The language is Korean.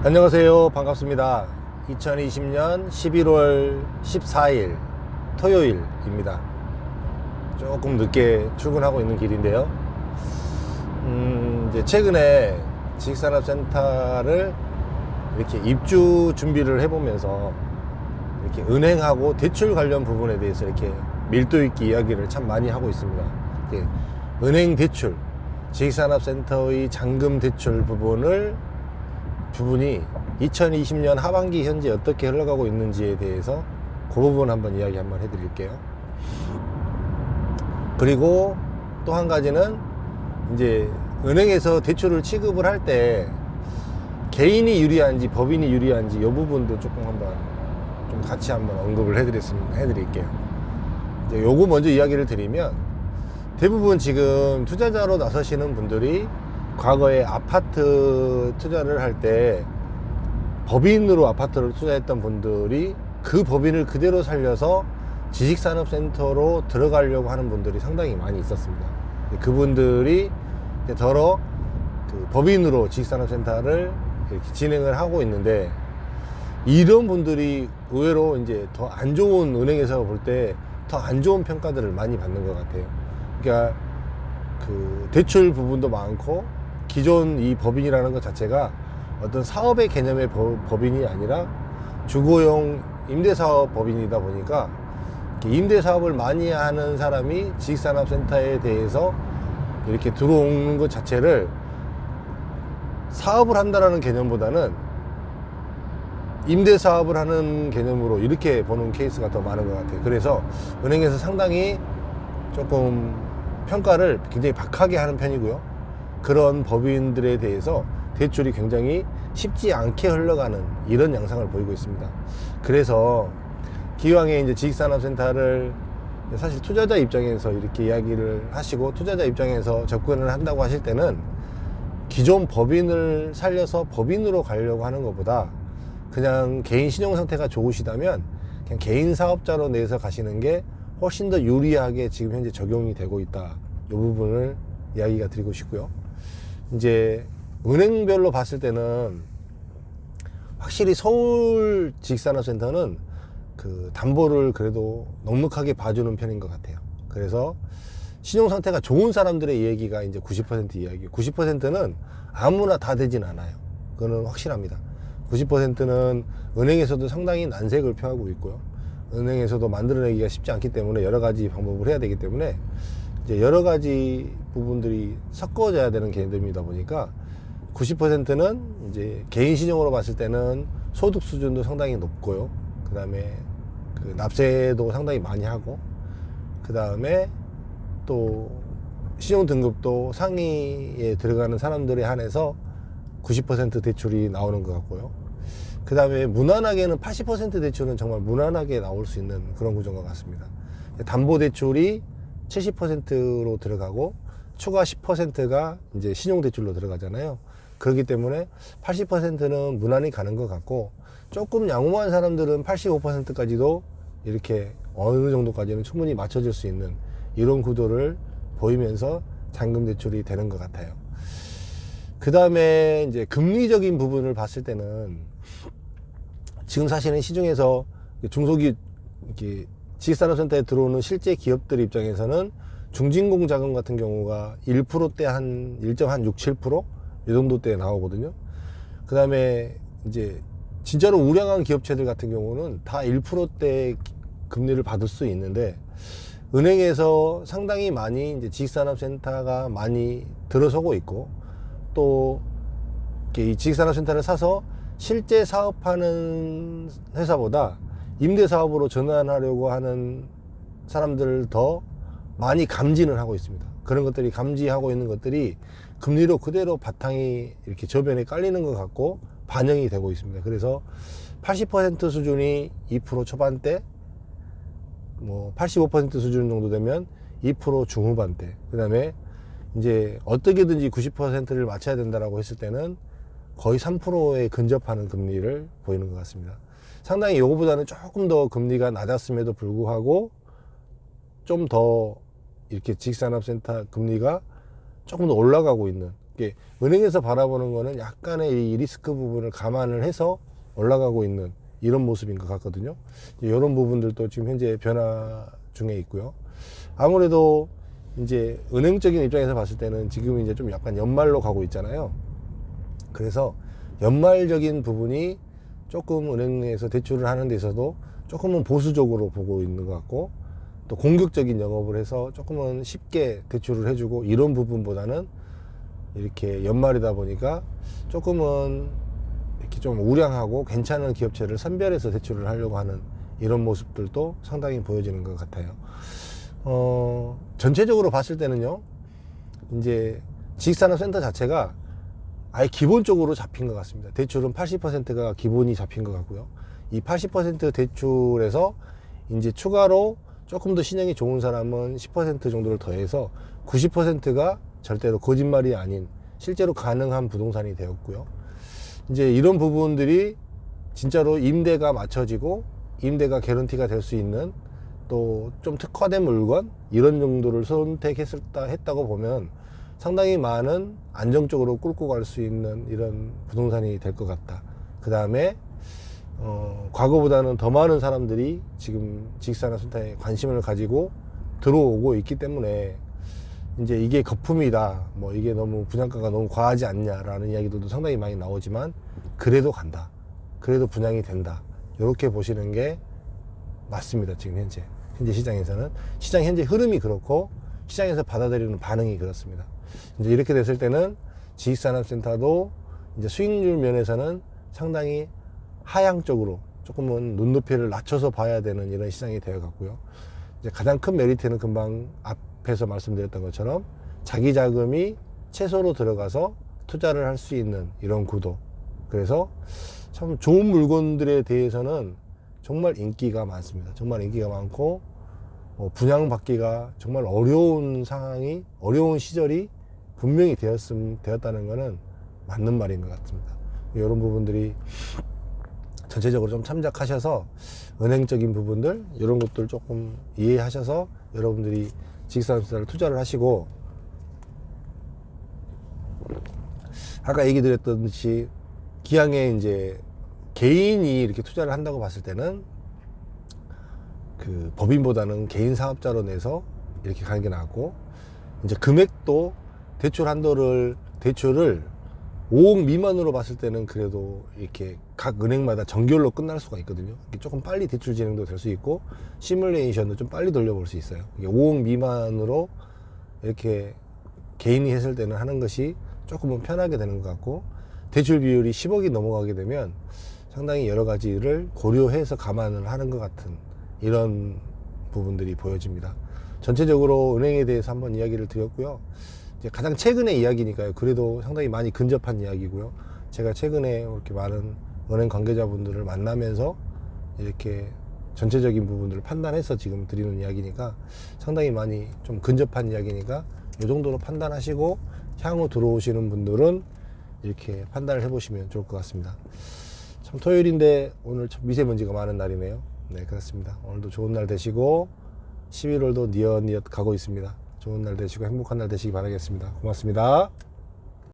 안녕하세요. 반갑습니다. 2020년 11월 14일 토요일입니다. 조금 늦게 출근하고 있는 길인데요. 이제 최근에 지식산업센터를 이렇게 입주 준비를 해보면서 이렇게 은행하고 대출 관련 부분에 대해서 이렇게 밀도 있게 이야기를 참 많이 하고 있습니다. 은행 대출, 지식산업센터의 잔금 대출 부분이 2020년 하반기 현재 어떻게 흘러가고 있는지에 대해서 그 부분 한번 이야기 한번 해드릴게요. 그리고 또 한 가지는 이제 은행에서 대출을 취급을 할 때 개인이 유리한지 법인이 유리한지 이 부분도 조금 한번 좀 같이 한번 언급을 해드릴게요. 이제 요거 먼저 이야기를 드리면, 대부분 지금 투자자로 나서시는 분들이 과거에 아파트 투자를 할 때 법인으로 아파트를 투자했던 분들이 그 법인을 그대로 살려서 지식산업센터로 들어가려고 하는 분들이 상당히 많이 있었습니다. 그분들이 더러 그 법인으로 지식산업센터를 이렇게 진행을 하고 있는데, 이런 분들이 의외로 이제 더 안 좋은, 은행에서 볼 때 더 안 좋은 평가들을 많이 받는 것 같아요. 그러니까 그 대출 부분도 많고, 기존 이 법인이라는 것 자체가 어떤 사업의 개념의 법인이 아니라 주거용 임대사업 법인이다 보니까, 임대사업을 많이 하는 사람이 지식산업센터에 대해서 이렇게 들어오는 것 자체를 사업을 한다라는 개념보다는 임대사업을 하는 개념으로 이렇게 보는 케이스가 더 많은 것 같아요. 그래서 은행에서 상당히 조금 평가를 굉장히 박하게 하는 편이고요. 그런 법인들에 대해서 대출이 굉장히 쉽지 않게 흘러가는 이런 양상을 보이고 있습니다. 그래서 기왕에 이제 지식산업센터를 사실 투자자 입장에서 이렇게 이야기를 하시고, 투자자 입장에서 접근을 한다고 하실 때는 기존 법인을 살려서 법인으로 가려고 하는 것보다 그냥 개인 신용 상태가 좋으시다면 그냥 개인 사업자로 내서 가시는 게 훨씬 더 유리하게 지금 현재 적용이 되고 있다. 이 부분을 이야기가 드리고 싶고요. 이제 은행별로 봤을 때는 확실히 서울 지식산업센터는 그 담보를 그래도 넉넉하게 봐주는 편인 것 같아요. 그래서 신용 상태가 좋은 사람들의 이야기가 이제 90% 이야기. 90%는 아무나 다 되진 않아요. 그거는 확실합니다. 90%는 은행에서도 상당히 난색을 표하고 있고요. 은행에서도 만들어내기가 쉽지 않기 때문에 여러 가지 방법을 해야 되기 때문에 이제 여러 가지 부분들이 섞어져야 되는 개념이다 보니까 90%는 이제 개인 신용으로 봤을 때는 소득 수준도 상당히 높고요. 그 다음에 그 납세도 상당히 많이 하고, 그 다음에 또 신용 등급도 상위에 들어가는 사람들에 한해서 90% 대출이 나오는 것 같고요. 그 다음에 무난하게는 80% 대출은 정말 무난하게 나올 수 있는 그런 구조인 것 같습니다. 담보대출이 70%로 들어가고 추가 10%가 이제 신용대출로 들어가잖아요. 그렇기 때문에 80%는 무난히 가는 것 같고, 조금 양호한 사람들은 85%까지도 이렇게 어느 정도까지는 충분히 맞춰질 수 있는 이런 구도를 보이면서 잔금 대출이 되는 것 같아요. 그 다음에 이제 금리적인 부분을 봤을 때는 지금 사실은 시중에서 중소기업, 이렇게 지식산업센터에 들어오는 실제 기업들 입장에서는 중진공자금 같은 경우가 1%대 한 1.6, 7%? 이 정도대 나오거든요. 그 다음에 이제 진짜로 우량한 기업체들 같은 경우는 다 1%대 금리를 받을 수 있는데, 은행에서 상당히 많이 이제 지식산업센터가 많이 들어서고 있고, 또 이 지식산업센터를 사서 실제 사업하는 회사보다 임대사업으로 전환하려고 하는 사람들을 더 많이 감지는 하고 있습니다. 그런 것들이 감지하고 있는 것들이 금리로 그대로 바탕이 이렇게 저변에 깔리는 것 같고 반영이 되고 있습니다. 그래서 80% 수준이 2% 초반대, 뭐 85% 수준 정도 되면 2% 중후반대, 그 다음에 이제 어떻게든지 90%를 맞춰야 된다라고 했을 때는 거의 3%에 근접하는 금리를 보이는 것 같습니다. 상당히 요거보다는 조금 더 금리가 낮았음에도 불구하고 좀 더 이렇게 지식산업센터 금리가 조금 더 올라가고 있는 이게 은행에서 바라보는 거는 약간의 이 리스크 부분을 감안을 해서 올라가고 있는 이런 모습인 것 같거든요. 이런 부분들도 지금 현재 변화 중에 있고요. 아무래도 이제 은행적인 입장에서 봤을 때는 지금 이제 좀 약간 연말로 가고 있잖아요. 그래서 연말적인 부분이 조금 은행에서 대출을 하는 데 있어도 조금은 보수적으로 보고 있는 것 같고, 또 공격적인 영업을 해서 조금은 쉽게 대출을 해주고, 이런 부분보다는 이렇게 연말이다 보니까 조금은 이렇게 좀 우량하고 괜찮은 기업체를 선별해서 대출을 하려고 하는 이런 모습들도 상당히 보여지는 것 같아요. 전체적으로 봤을 때는요, 이제 지식산업센터 자체가 아예 기본적으로 잡힌 것 같습니다. 대출은 80%가 기본이 잡힌 것 같고요. 이 80% 대출에서 이제 추가로 조금 더 신용이 좋은 사람은 10% 정도를 더해서 90%가 절대로 거짓말이 아닌 실제로 가능한 부동산이 되었고요. 이제 이런 부분들이 진짜로 임대가 맞춰지고 임대가 개런티가 될 수 있는, 또 좀 특화된 물건 이런 정도를 했다고 보면 상당히 많은 안정적으로 끌고 갈 수 있는 이런 부동산이 될 것 같다. 그 다음에 과거보다는 더 많은 사람들이 지금 지식산업센터에 관심을 가지고 들어오고 있기 때문에 이제 이게 거품이다, 뭐 이게 너무 분양가가 너무 과하지 않냐라는 이야기들도 상당히 많이 나오지만, 그래도 간다, 그래도 분양이 된다, 이렇게 보시는 게 맞습니다. 지금 현재 시장에서는, 시장 현재 흐름이 그렇고 시장에서 받아들이는 반응이 그렇습니다. 이제 이렇게 됐을 때는 지식산업센터도 이제 수익률 면에서는 상당히 하향적으로 조금은 눈높이를 낮춰서 봐야 되는 이런 시장이 되어 갔고요. 이제 가장 큰 메리트는 금방 앞에서 말씀드렸던 것처럼 자기 자금이 최소로 들어가서 투자를 할 수 있는 이런 구도. 그래서 참 좋은 물건들에 대해서는 정말 인기가 많습니다. 정말 인기가 많고, 분양받기가 정말 어려운 상황이, 어려운 시절이 분명히 되었다는 것은 맞는 말인 것 같습니다. 이런 부분들이 전체적으로 좀 참작하셔서 은행적인 부분들, 이런 것들 조금 이해하셔서 여러분들이 지식산업센터를 투자를 하시고, 아까 얘기 드렸듯이 기왕에 이제 개인이 이렇게 투자를 한다고 봤을 때는 그 법인보다는 개인 사업자로 내서 이렇게 가는 게 낫고, 이제 금액도 대출을 5억 미만으로 봤을 때는 그래도 이렇게 각 은행마다 정결로 끝날 수가 있거든요. 조금 빨리 대출 진행도 될 수 있고, 시뮬레이션도 좀 빨리 돌려볼 수 있어요. 이게 5억 미만으로 이렇게 개인이 했을 때는 하는 것이 조금은 편하게 되는 것 같고, 대출 비율이 10억이 넘어가게 되면 상당히 여러 가지를 고려해서 감안을 하는 것 같은 이런 부분들이 보여집니다. 전체적으로 은행에 대해서 한번 이야기를 드렸고요. 이제 가장 최근의 이야기니까요. 그래도 상당히 많이 근접한 이야기고요. 제가 최근에 이렇게 많은 은행 관계자분들을 만나면서 이렇게 전체적인 부분들을 판단해서 지금 드리는 이야기니까 상당히 많이 좀 근접한 이야기니까 이 정도로 판단하시고 향후 들어오시는 분들은 이렇게 판단을 해보시면 좋을 것 같습니다. 참 토요일인데 오늘 참 미세먼지가 많은 날이네요. 네, 그렇습니다. 오늘도 좋은 날 되시고 11월도 니엇니엇 가고 있습니다. 좋은 날 되시고 행복한 날 되시기 바라겠습니다. 고맙습니다.